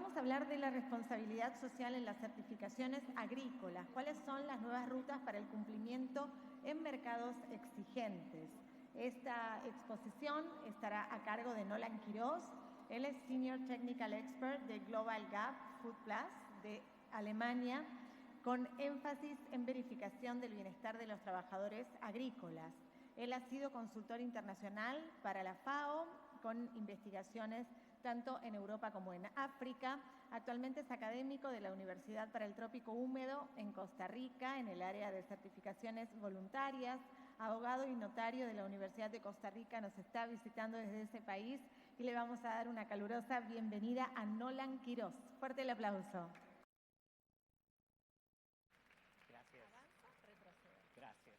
vamos a hablar de la responsabilidad social en las certificaciones agrícolas. ¿Cuáles son las nuevas rutas para el cumplimiento en mercados exigentes? Esta exposición estará a cargo de Nolan Quiroz. Él es Senior Technical Expert de Global Gap Food Plus de Alemania, con énfasis en verificación del bienestar de los trabajadores agrícolas. Él ha sido consultor internacional para la FAO, con investigaciones tanto en Europa como en África. Actualmente es académico de la Universidad para el Trópico Húmedo en Costa Rica, en el área de certificaciones voluntarias. Abogado y notario de la Universidad de Costa Rica, nos está visitando desde ese país y le vamos a dar una calurosa bienvenida a Nolan Quiroz. Fuerte el aplauso. Gracias.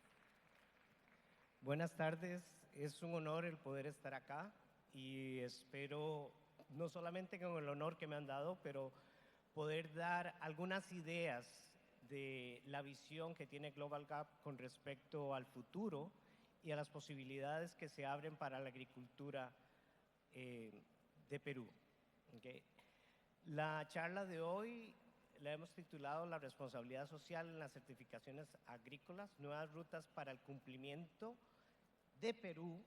Buenas tardes, es un honor el poder estar acá y espero, no solamente con el honor que me han dado, pero poder dar algunas ideas de la visión que tiene Global Gap con respecto al futuro y a las posibilidades que se abren para la agricultura de Perú. ¿Okay? La charla de hoy la hemos titulado La responsabilidad social en las certificaciones agrícolas, nuevas rutas para el cumplimiento de Perú,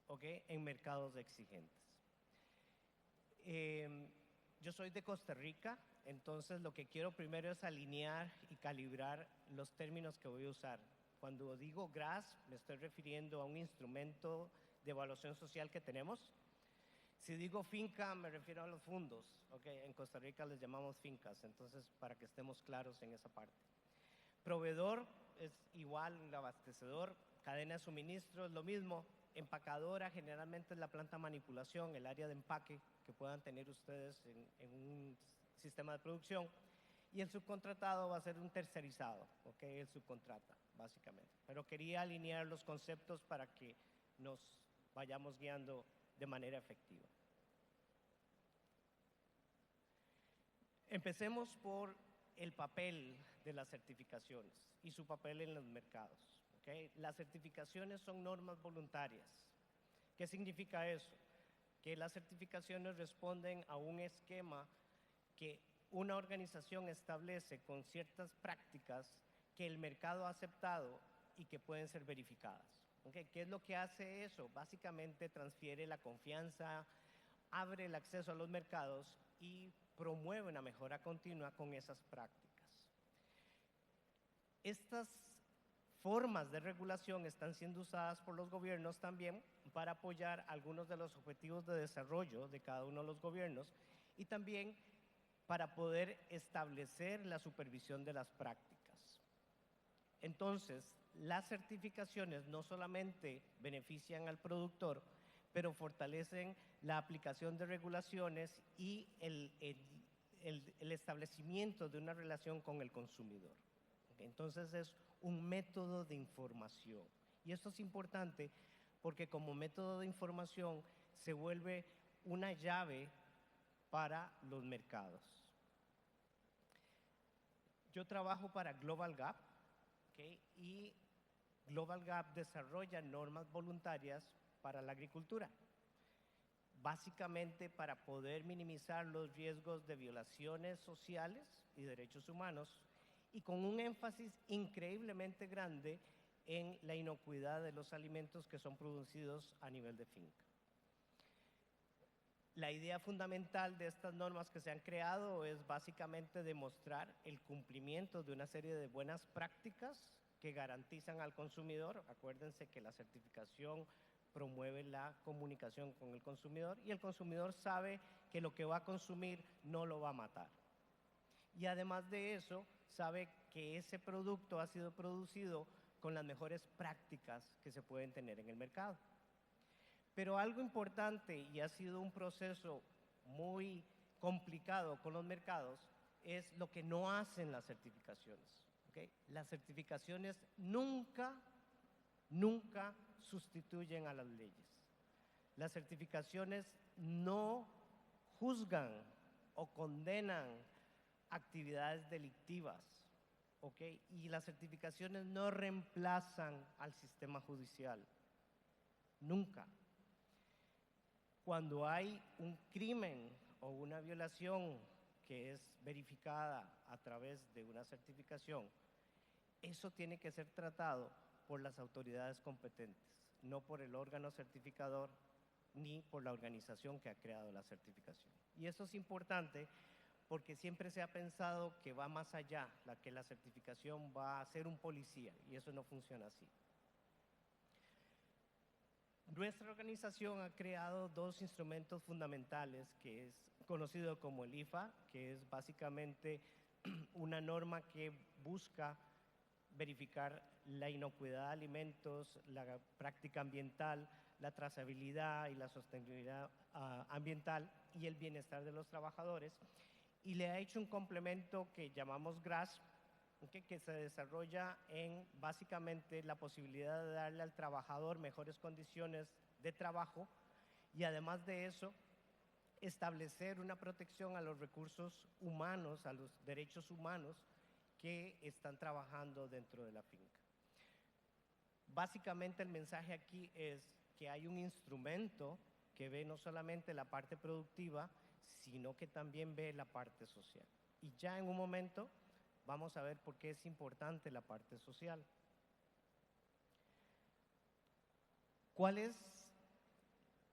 ¿okay?, en mercados exigentes. Yo soy de Costa Rica, entonces lo que quiero primero es alinear y calibrar los términos que voy a usar. Cuando digo GRAS, me estoy refiriendo a un instrumento de evaluación social que tenemos. Si digo finca, me refiero a los fondos, ¿okay? En Costa Rica les llamamos fincas, entonces para que estemos claros en esa parte. Proveedor es igual, un abastecedor. Cadena de suministro es lo mismo. Empacadora generalmente es la planta de manipulación, el área de empaque que puedan tener ustedes en un sistema de producción. Y el subcontratado va a ser un tercerizado, ¿okay? El subcontrata, básicamente. Pero quería alinear los conceptos para que nos vayamos guiando de manera efectiva. Empecemos por el papel de las certificaciones y su papel en los mercados. ¿Okay? Las certificaciones son normas voluntarias. ¿Qué significa eso? Que las certificaciones responden a un esquema que una organización establece con ciertas prácticas que el mercado ha aceptado y que pueden ser verificadas. ¿Okay? ¿Qué es lo que hace eso? Básicamente transfiere la confianza, abre el acceso a los mercados y promueve una mejora continua con esas prácticas. Estas formas de regulación están siendo usadas por los gobiernos también para apoyar algunos de los objetivos de desarrollo de cada uno de los gobiernos y también para poder establecer la supervisión de las prácticas. Entonces, las certificaciones no solamente benefician al productor, pero fortalecen la aplicación de regulaciones y el establecimiento de una relación con el consumidor. Entonces es un método de información. Y esto es importante porque como método de información se vuelve una llave para los mercados. Yo trabajo para Global Gap, ¿okay? Y Global Gap desarrolla normas voluntarias para la agricultura, básicamente para poder minimizar los riesgos de violaciones sociales y derechos humanos y con un énfasis increíblemente grande en la inocuidad de los alimentos que son producidos a nivel de finca. La idea fundamental de estas normas que se han creado es básicamente demostrar el cumplimiento de una serie de buenas prácticas que garantizan al consumidor. Acuérdense que la certificación promueve la comunicación con el consumidor y el consumidor sabe que lo que va a consumir no lo va a matar. Y además de eso, sabe que ese producto ha sido producido con las mejores prácticas que se pueden tener en el mercado. Pero algo importante, y ha sido un proceso muy complicado con los mercados, es lo que no hacen las certificaciones. ¿Okay? Las certificaciones nunca sustituyen a las leyes. Las certificaciones no juzgan o condenan actividades delictivas, ¿okay? Y las certificaciones no reemplazan al sistema judicial, nunca. Cuando hay un crimen, o una violación que es verificada a través de una certificación, eso tiene que ser tratado por las autoridades competentes, no por el órgano certificador ni por la organización que ha creado la certificación. Y eso es importante porque siempre se ha pensado que va más allá, que la certificación va a ser un policía, y eso no funciona así. Nuestra organización ha creado dos instrumentos fundamentales, que es conocido como el IFA, que es básicamente una norma que busca verificar la inocuidad de alimentos, la práctica ambiental, la trazabilidad y la sostenibilidad ambiental y el bienestar de los trabajadores. Y le ha hecho un complemento que llamamos GRASP, que se desarrolla en básicamente la posibilidad de darle al trabajador mejores condiciones de trabajo y además de eso establecer una protección a los recursos humanos, a los derechos humanos que están trabajando dentro de la finca. Básicamente el mensaje aquí es que hay un instrumento que ve no solamente la parte productiva, sino que también ve la parte social. Y ya en un momento vamos a ver por qué es importante la parte social. ¿Cuál es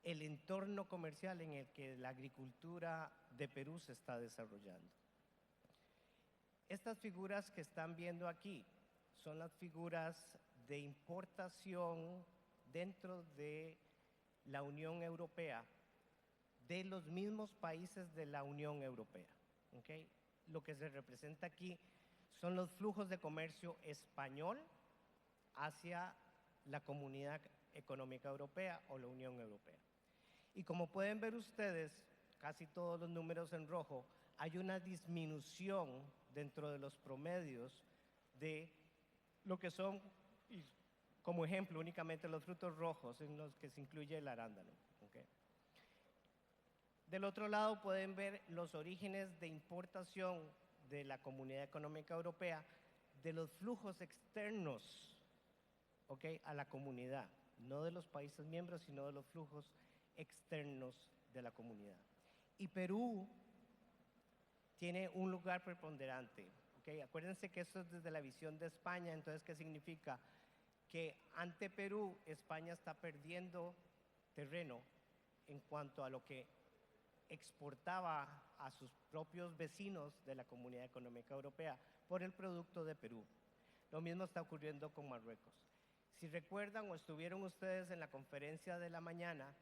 el entorno comercial en el que la agricultura de Perú se está desarrollando? Estas figuras que están viendo aquí son las figuras de importación dentro de la Unión Europea, de los mismos países de la Unión Europea. ¿Okay? Lo que se representa aquí son los flujos de comercio español hacia la Comunidad Económica Europea o la Unión Europea. Y como pueden ver ustedes, casi todos los números en rojo, hay una disminución dentro de los promedios de lo que son, como ejemplo, únicamente los frutos rojos en los que se incluye el arándano. ¿Okay? Del otro lado pueden ver los orígenes de importación de la Comunidad Económica Europea, de los flujos externos, ¿okay? A la comunidad, no de los países miembros, sino de los flujos externos de la comunidad. Y Perú tiene un lugar preponderante. ¿Okay? Acuérdense que esto es desde la visión de España, entonces, ¿qué significa? Que ante Perú, España está perdiendo terreno en cuanto a lo que exportaba a sus propios vecinos de la Comunidad Económica Europea por el producto de Perú. Lo mismo está ocurriendo con Marruecos. Si recuerdan o estuvieron ustedes en la conferencia de la mañana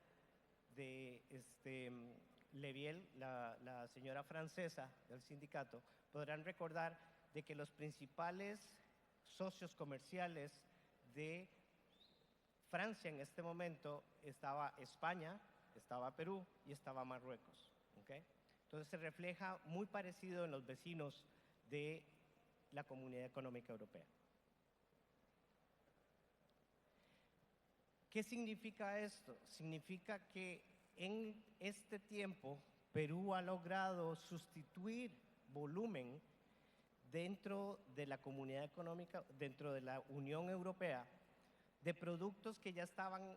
de Leviel, la señora francesa del sindicato, podrán recordar de que los principales socios comerciales de Francia en este momento estaba España, estaba Perú y estaba Marruecos. ¿Okay? Entonces se refleja muy parecido en los vecinos de la Comunidad Económica Europea. ¿Qué significa esto? Significa que en este tiempo Perú ha logrado sustituir volumen dentro de la Comunidad Económica, dentro de la Unión Europea, de productos que ya estaban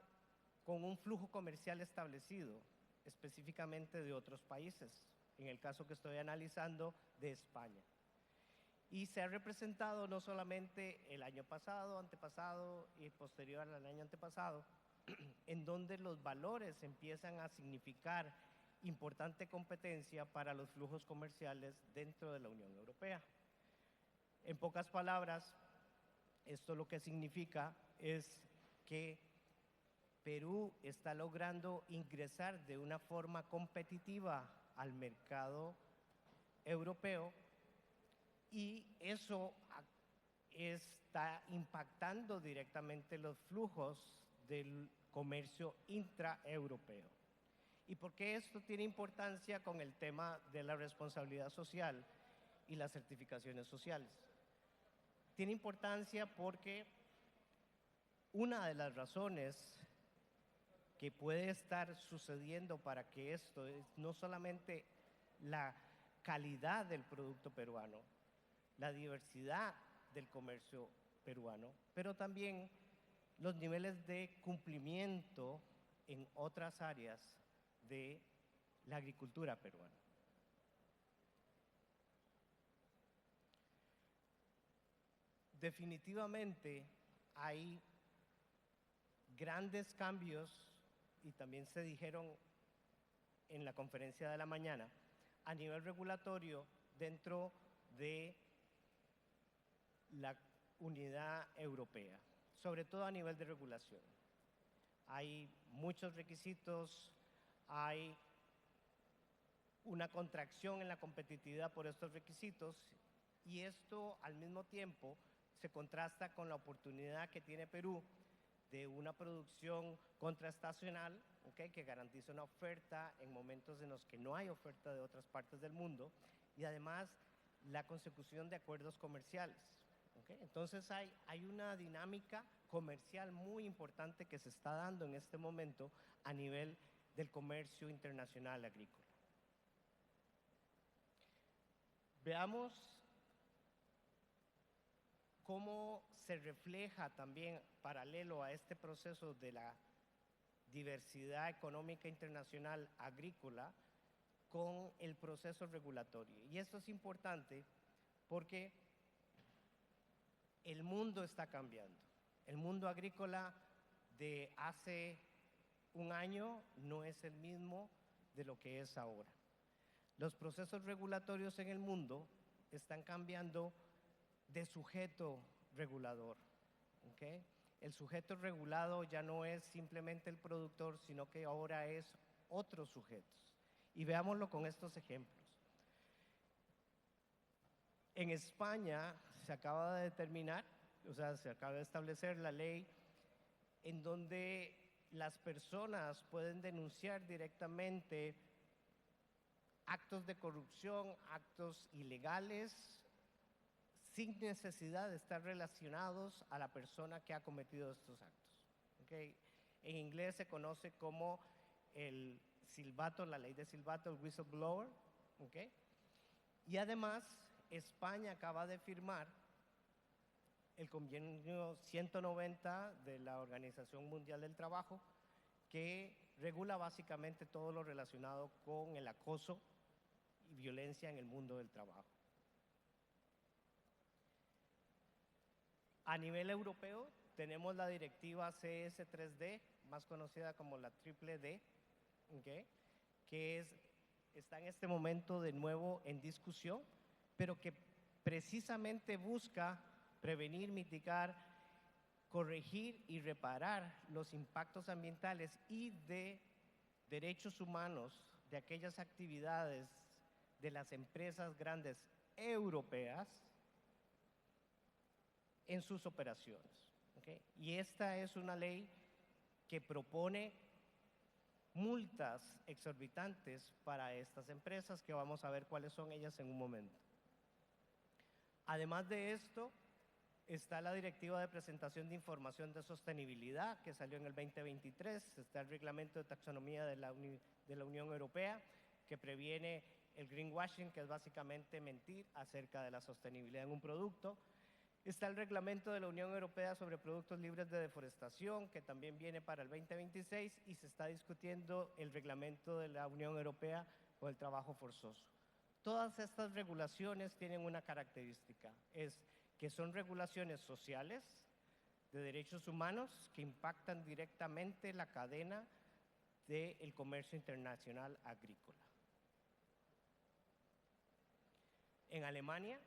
con un flujo comercial establecido, específicamente de otros países, en el caso que estoy analizando, de España. Y se ha representado no solamente el año pasado, antepasado y posterior al año antepasado, en donde los valores empiezan a significar importante competencia para los flujos comerciales dentro de la Unión Europea. En pocas palabras, esto lo que significa es que Perú está logrando ingresar de una forma competitiva al mercado europeo y eso está impactando directamente los flujos del comercio intraeuropeo. ¿Y por qué esto tiene importancia con el tema de la responsabilidad social y las certificaciones sociales? Tiene importancia porque una de las razones que puede estar sucediendo para que esto es no solamente la calidad del producto peruano, la diversidad del comercio peruano, pero también los niveles de cumplimiento en otras áreas de la agricultura peruana. definitivamente hay grandes cambios, y también se dijeron en la conferencia de la mañana, a nivel regulatorio dentro de la unidad europea, sobre todo a nivel de regulación. Hay muchos requisitos, hay una contracción en la competitividad por estos requisitos, y esto al mismo tiempo se contrasta con la oportunidad que tiene Perú de una producción contraestacional, ¿okay?, que garantiza una oferta en momentos en los que no hay oferta de otras partes del mundo, y además la consecución de acuerdos comerciales. ¿Okay? Entonces hay una dinámica comercial muy importante que se está dando en este momento a nivel del comercio internacional agrícola. Veamos cómo se refleja también paralelo a este proceso de la diversidad económica internacional agrícola con el proceso regulatorio. Y esto es importante porque el mundo está cambiando. El mundo agrícola de hace un año no es el mismo de lo que es ahora. Los procesos regulatorios en el mundo están cambiando de sujeto regulador. ¿Okay? El sujeto regulado ya no es simplemente el productor, sino que ahora es otros sujetos. Y veámoslo con estos ejemplos. En España se acaba de determinar, o sea, se acaba de establecer la ley en donde las personas pueden denunciar directamente actos de corrupción, actos ilegales, sin necesidad de estar relacionados a la persona que ha cometido estos actos. ¿Okay? En inglés se conoce como el silbato, la ley de silbato, el whistleblower. ¿Okay? Y además, España acaba de firmar el convenio 190 de la Organización Mundial del Trabajo, que regula básicamente todo lo relacionado con el acoso y violencia en el mundo del trabajo. A nivel europeo tenemos la directiva CS3D, más conocida como la triple D, ¿okay?, que está en este momento de nuevo en discusión, pero que precisamente busca prevenir, mitigar, corregir y reparar los impactos ambientales y de derechos humanos de aquellas actividades de las empresas grandes europeas en sus operaciones. ¿Okay? Y esta es una ley que propone multas exorbitantes para estas empresas, que vamos a ver cuáles son ellas en un momento. Además de esto, está la Directiva de Presentación de Información de Sostenibilidad, que salió en el 2023, está el Reglamento de Taxonomía de la Unión Europea, que previene el greenwashing, que es básicamente mentir acerca de la sostenibilidad en un producto. Está el Reglamento de la Unión Europea sobre productos libres de deforestación, que también viene para el 2026, y se está discutiendo el Reglamento de la Unión Europea con el trabajo forzoso. Todas estas regulaciones tienen una característica, es que son regulaciones sociales, de derechos humanos, que impactan directamente la cadena del comercio internacional agrícola. En Alemania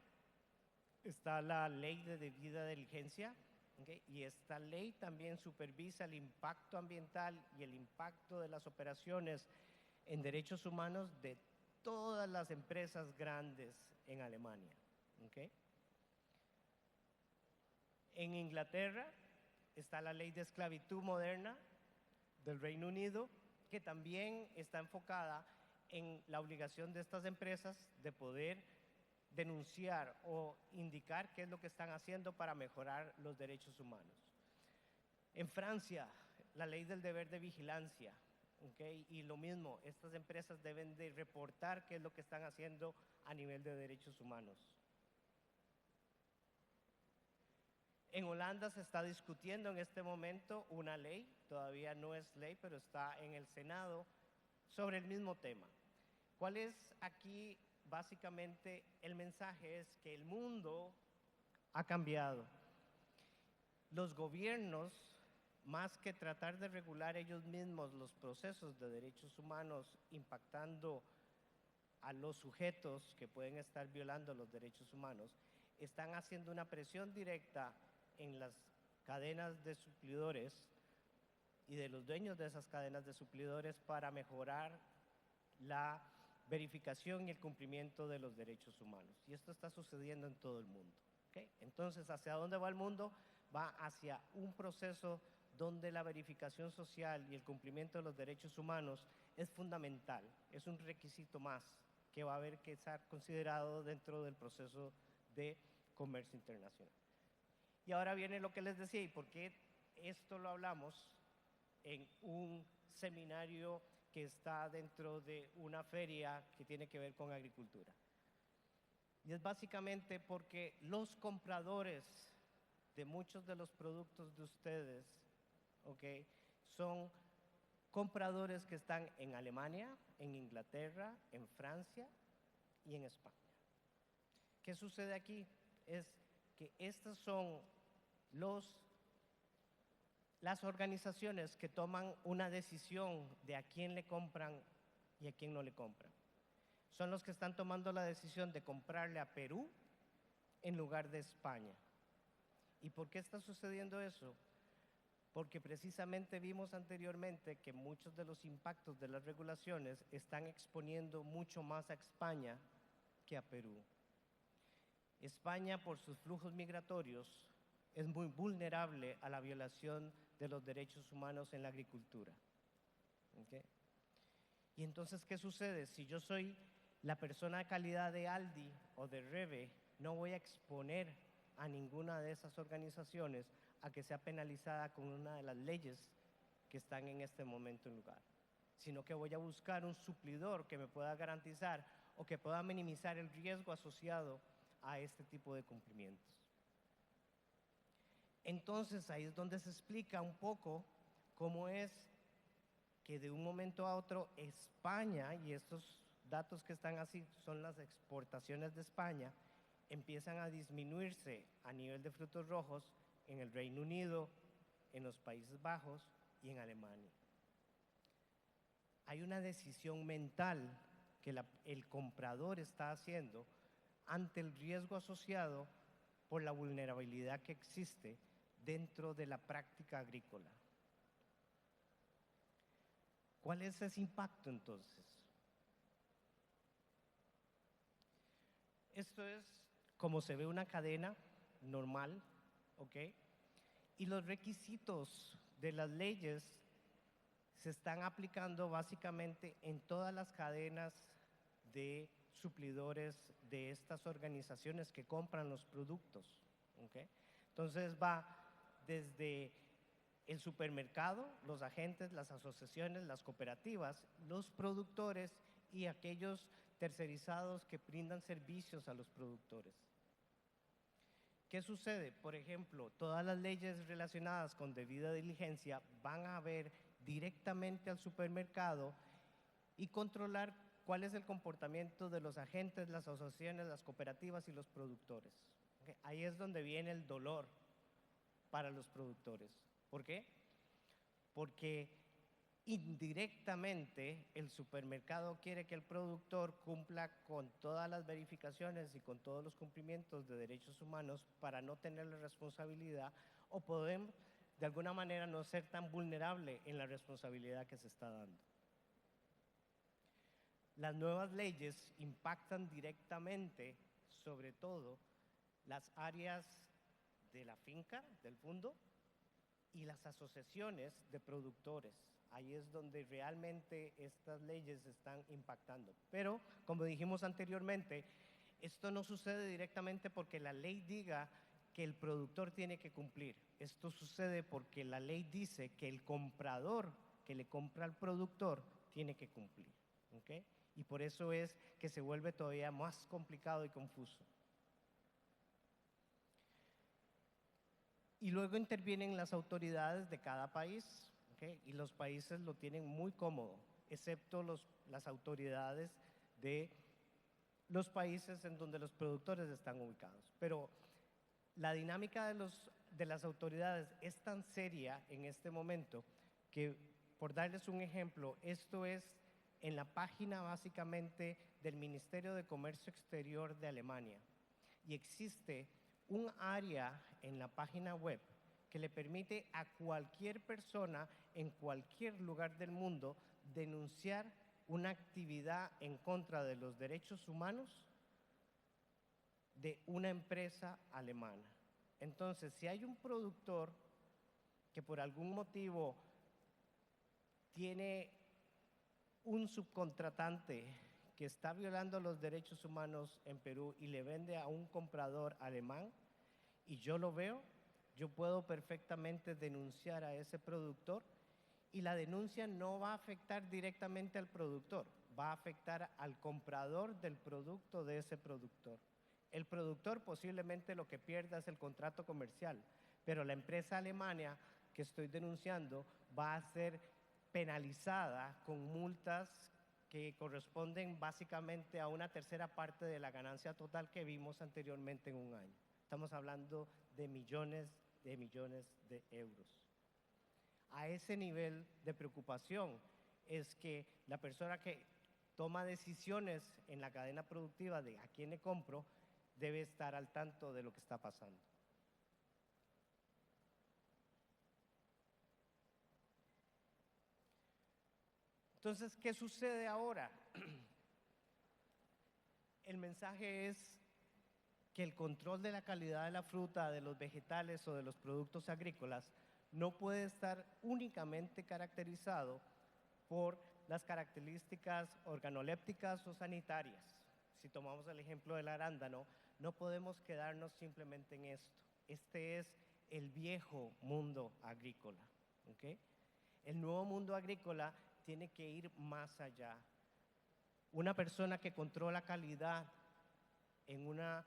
está la ley de debida diligencia, ¿okay?, y esta ley también supervisa el impacto ambiental y el impacto de las operaciones en derechos humanos de todas las empresas grandes en Alemania. ¿Okay? En Inglaterra está la ley de esclavitud moderna del Reino Unido, que también está enfocada en la obligación de estas empresas de poder denunciar o indicar qué es lo que están haciendo para mejorar los derechos humanos. En Francia, la ley del deber de vigilancia, ¿okay?, y lo mismo, estas empresas deben de reportar qué es lo que están haciendo a nivel de derechos humanos. En Holanda se está discutiendo en este momento una ley, todavía no es ley, pero está en el Senado, sobre el mismo tema. ¿Cuál es aquí básicamente el mensaje? Es que el mundo ha cambiado los gobiernos, más que tratar de regular ellos mismos los procesos de derechos humanos impactando a los sujetos que pueden estar violando los derechos humanos, están haciendo una presión directa en las cadenas de suplidores y de los dueños de esas cadenas de suplidores para mejorar la verificación y el cumplimiento de los derechos humanos. Y esto está sucediendo en todo el mundo. ¿Okay? Entonces, ¿hacia dónde va el mundo? Va hacia un proceso donde la verificación social y el cumplimiento de los derechos humanos es fundamental, es un requisito más que va a haber que estar considerado dentro del proceso de comercio internacional. Y ahora viene lo que les decía, ¿y por qué esto lo hablamos en un seminario que está dentro de una feria que tiene que ver con agricultura? Y es básicamente porque los compradores de muchos de los productos de ustedes, ¿okay?, son compradores que están en Alemania, en Inglaterra, en Francia y en España. ¿Qué sucede aquí? Es que estas son las organizaciones que toman una decisión de a quién le compran y a quién no le compran. Son los que están tomando la decisión de comprarle a Perú en lugar de España. ¿Y por qué está sucediendo eso? Porque precisamente vimos anteriormente que muchos de los impactos de las regulaciones están exponiendo mucho más a España que a Perú. España, por sus flujos migratorios, es muy vulnerable a la violación de los derechos humanos en la agricultura. ¿Okay? Y entonces, ¿qué sucede? Si yo soy la persona de calidad de Aldi o de Reve, no voy a exponer a ninguna de esas organizaciones a que sea penalizada con una de las leyes que están en este momento en lugar, sino que voy a buscar un suplidor que me pueda garantizar o que pueda minimizar el riesgo asociado a este tipo de cumplimientos. Entonces, ahí es donde se explica un poco cómo es que de un momento a otro España, y estos datos que están así son las exportaciones de España, empiezan a disminuirse a nivel de frutos rojos en el Reino Unido, en los Países Bajos y en Alemania. Hay una decisión mental que el comprador está haciendo ante el riesgo asociado por la vulnerabilidad que existe dentro de la práctica agrícola. ¿Cuál es ese impacto entonces? Esto es como se ve una cadena normal, ¿ok? Y los requisitos de las leyes se están aplicando básicamente en todas las cadenas de suplidores de estas organizaciones que compran los productos, ¿ok? Entonces va desde el supermercado, los agentes, las asociaciones, las cooperativas, los productores y aquellos tercerizados que brindan servicios a los productores. ¿Qué sucede? Por ejemplo, todas las leyes relacionadas con debida diligencia van a ver directamente al supermercado y controlar cuál es el comportamiento de los agentes, las asociaciones, las cooperativas y los productores. ¿Okay? Ahí es donde viene el dolor para los productores. ¿Por qué? Porque indirectamente el supermercado quiere que el productor cumpla con todas las verificaciones y con todos los cumplimientos de derechos humanos para no tener la responsabilidad o poder de alguna manera no ser tan vulnerable en la responsabilidad que se está dando. Las nuevas leyes impactan directamente, sobre todo, las áreas de la finca, del fondo, y las asociaciones de productores. Ahí es donde realmente estas leyes están impactando. Pero, como dijimos anteriormente, esto no sucede directamente porque la ley diga que el productor tiene que cumplir. Esto sucede porque la ley dice que el comprador que le compra al productor tiene que cumplir. ¿Okay? Y por eso es que se vuelve todavía más complicado y confuso. Y luego intervienen las autoridades de cada país, ¿okay? Y los países lo tienen muy cómodo, excepto las autoridades de los países en donde los productores están ubicados. Pero La dinámica de las autoridades es tan seria en este momento que, por darles un ejemplo, esto es en la página básicamente del Ministerio de Comercio Exterior de Alemania. Y existe un área en la página web que le permite a cualquier persona en cualquier lugar del mundo denunciar una actividad en contra de los derechos humanos de una empresa alemana. Entonces, si hay un productor que por algún motivo tiene un subcontratante que está violando los derechos humanos en Perú y le vende a un comprador alemán, y yo lo veo, yo puedo perfectamente denunciar a ese productor, y la denuncia no va a afectar directamente al productor, va a afectar al comprador del producto de ese productor. El productor posiblemente lo que pierda es el contrato comercial, pero la empresa alemana que estoy denunciando va a ser penalizada con multas que corresponden básicamente a una tercera parte de la ganancia total que vimos anteriormente en un año. Estamos hablando de millones de euros. A ese nivel de preocupación es que la persona que toma decisiones en la cadena productiva de a quién le compro debe estar al tanto de lo que está pasando. Entonces, ¿qué sucede ahora? El mensaje es que el control de la calidad de la fruta, de los vegetales o de los productos agrícolas no puede estar únicamente caracterizado por las características organolépticas o sanitarias. Si tomamos el ejemplo del arándano, no podemos quedarnos simplemente en esto. Este es el viejo mundo agrícola, ¿okay? El nuevo mundo agrícola tiene que ir más allá. Una persona que controla calidad en una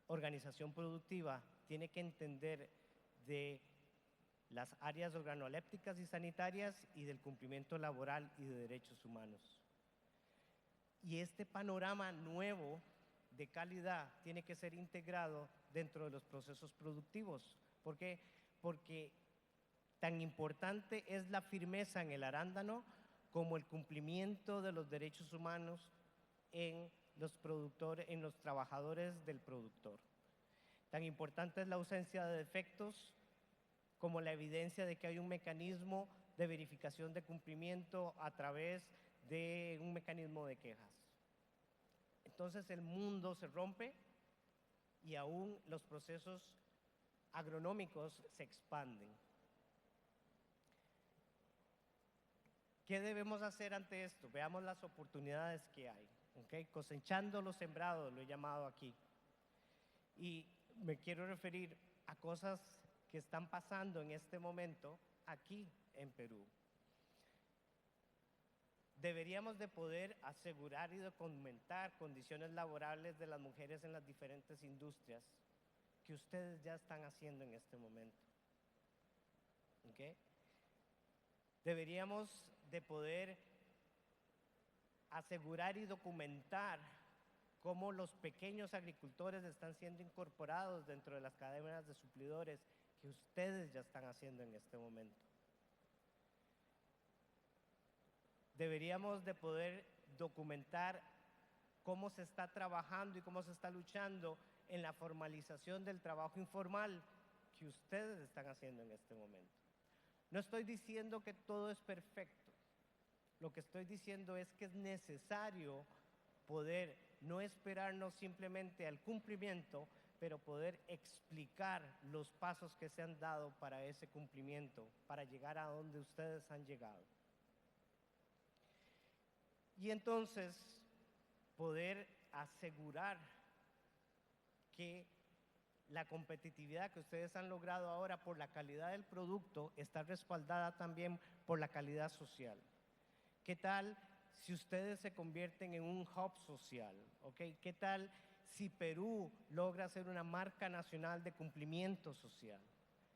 organización productiva tiene que entender de las áreas organolépticas y sanitarias y del cumplimiento laboral y de derechos humanos. Y este panorama nuevo de calidad tiene que ser integrado dentro de los procesos productivos. ¿Por qué? Porque tan importante es la firmeza en el arándano como el cumplimiento de los derechos humanos en los productores, en los trabajadores del productor. Tan importante es la ausencia de defectos como la evidencia de que hay un mecanismo de verificación de cumplimiento a través de un mecanismo de quejas. Entonces el mundo se rompe y aún los procesos agronómicos se expanden. ¿Qué debemos hacer ante esto? Veamos las oportunidades que hay. ¿Okay? Cosechando los sembrados, lo he llamado aquí. Y me quiero referir a cosas que están pasando en este momento aquí en Perú. Deberíamos de poder asegurar y documentar condiciones laborales de las mujeres en las diferentes industrias que ustedes ya están haciendo en este momento. ¿Okay? Deberíamos de poder asegurar y documentar cómo los pequeños agricultores están siendo incorporados dentro de las cadenas de suplidores que ustedes ya están haciendo en este momento. Deberíamos de poder documentar cómo se está trabajando y cómo se está luchando en la formalización del trabajo informal que ustedes están haciendo en este momento. No estoy diciendo que todo es perfecto. Lo que estoy diciendo es que es necesario poder no esperarnos simplemente al cumplimiento, pero poder explicar los pasos que se han dado para ese cumplimiento, para llegar a donde ustedes han llegado. Y entonces poder asegurar que la competitividad que ustedes han logrado ahora por la calidad del producto está respaldada también por la calidad social. ¿Qué tal si ustedes se convierten en un hub social? ¿Okay? ¿Qué tal si Perú logra ser una marca nacional de cumplimiento social?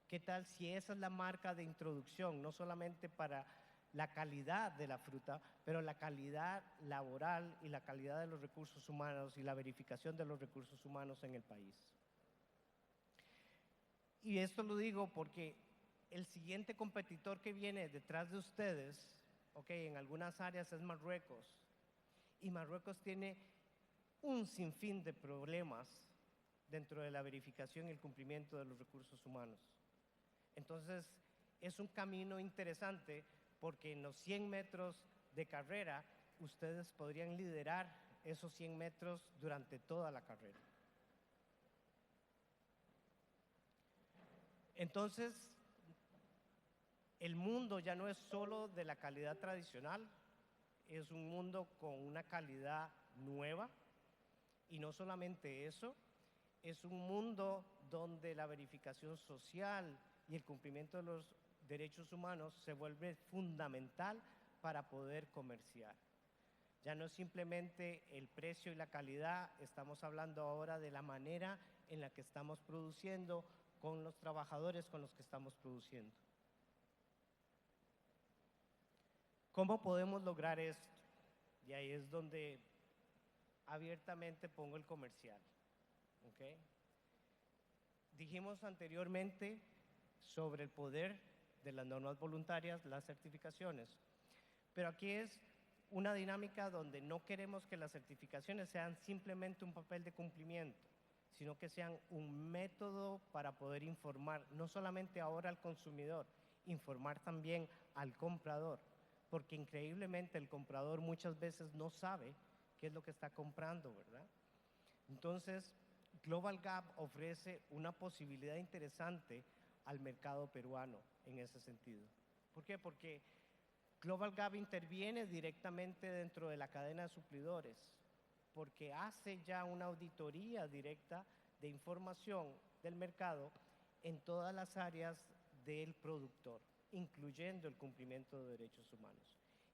¿Qué tal si esa es la marca de introducción, no solamente para la calidad de la fruta, pero la calidad laboral y la calidad de los recursos humanos y la verificación de los recursos humanos en el país? Y esto lo digo porque el siguiente competidor que viene detrás de ustedes, en algunas áreas es Marruecos. Y Marruecos tiene un sinfín de problemas dentro de la verificación y el cumplimiento de los recursos humanos. Entonces, es un camino interesante porque en los 100 metros de carrera, ustedes podrían liderar esos 100 metros durante toda la carrera. Entonces, el mundo ya no es solo de la calidad tradicional, es un mundo con una calidad nueva, y no solamente eso, es un mundo donde la verificación social y el cumplimiento de los derechos humanos se vuelve fundamental para poder comerciar. Ya no es simplemente el precio y la calidad, estamos hablando ahora de la manera en la que estamos produciendo con los trabajadores con los que estamos produciendo. ¿Cómo podemos lograr esto? Y ahí es donde abiertamente pongo el comercial. ¿Okay? Dijimos anteriormente sobre el poder de las normas voluntarias, las certificaciones, pero aquí es una dinámica donde no queremos que las certificaciones sean simplemente un papel de cumplimiento, sino que sean un método para poder informar, no solamente ahora al consumidor, informar también al comprador, porque increíblemente el comprador muchas veces no sabe qué es lo que está comprando, ¿verdad? Entonces, Global Gap ofrece una posibilidad interesante al mercado peruano en ese sentido. ¿Por qué? Porque Global Gap interviene directamente dentro de la cadena de suplidores, porque hace ya una auditoría directa de información del mercado en todas las áreas del productor, incluyendo el cumplimiento de derechos humanos.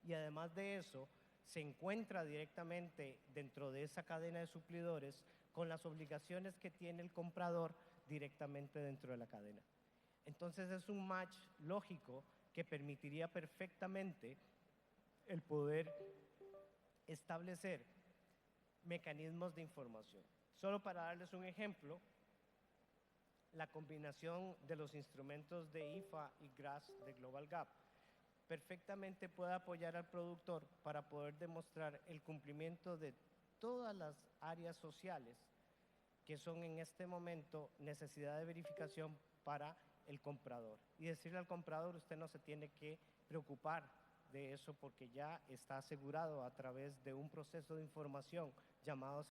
Y además de eso, se encuentra directamente dentro de esa cadena de suplidores con las obligaciones que tiene el comprador directamente dentro de la cadena. Entonces es un match lógico que permitiría perfectamente el poder establecer mecanismos de información. Solo para darles un ejemplo, la combinación de los instrumentos de IFA y GRAS de Global Gap perfectamente puede apoyar al productor para poder demostrar el cumplimiento de todas las áreas sociales que son en este momento necesidad de verificación para el comprador. Y decirle al comprador, usted no se tiene que preocupar de eso porque ya está asegurado a través de un proceso de información llamado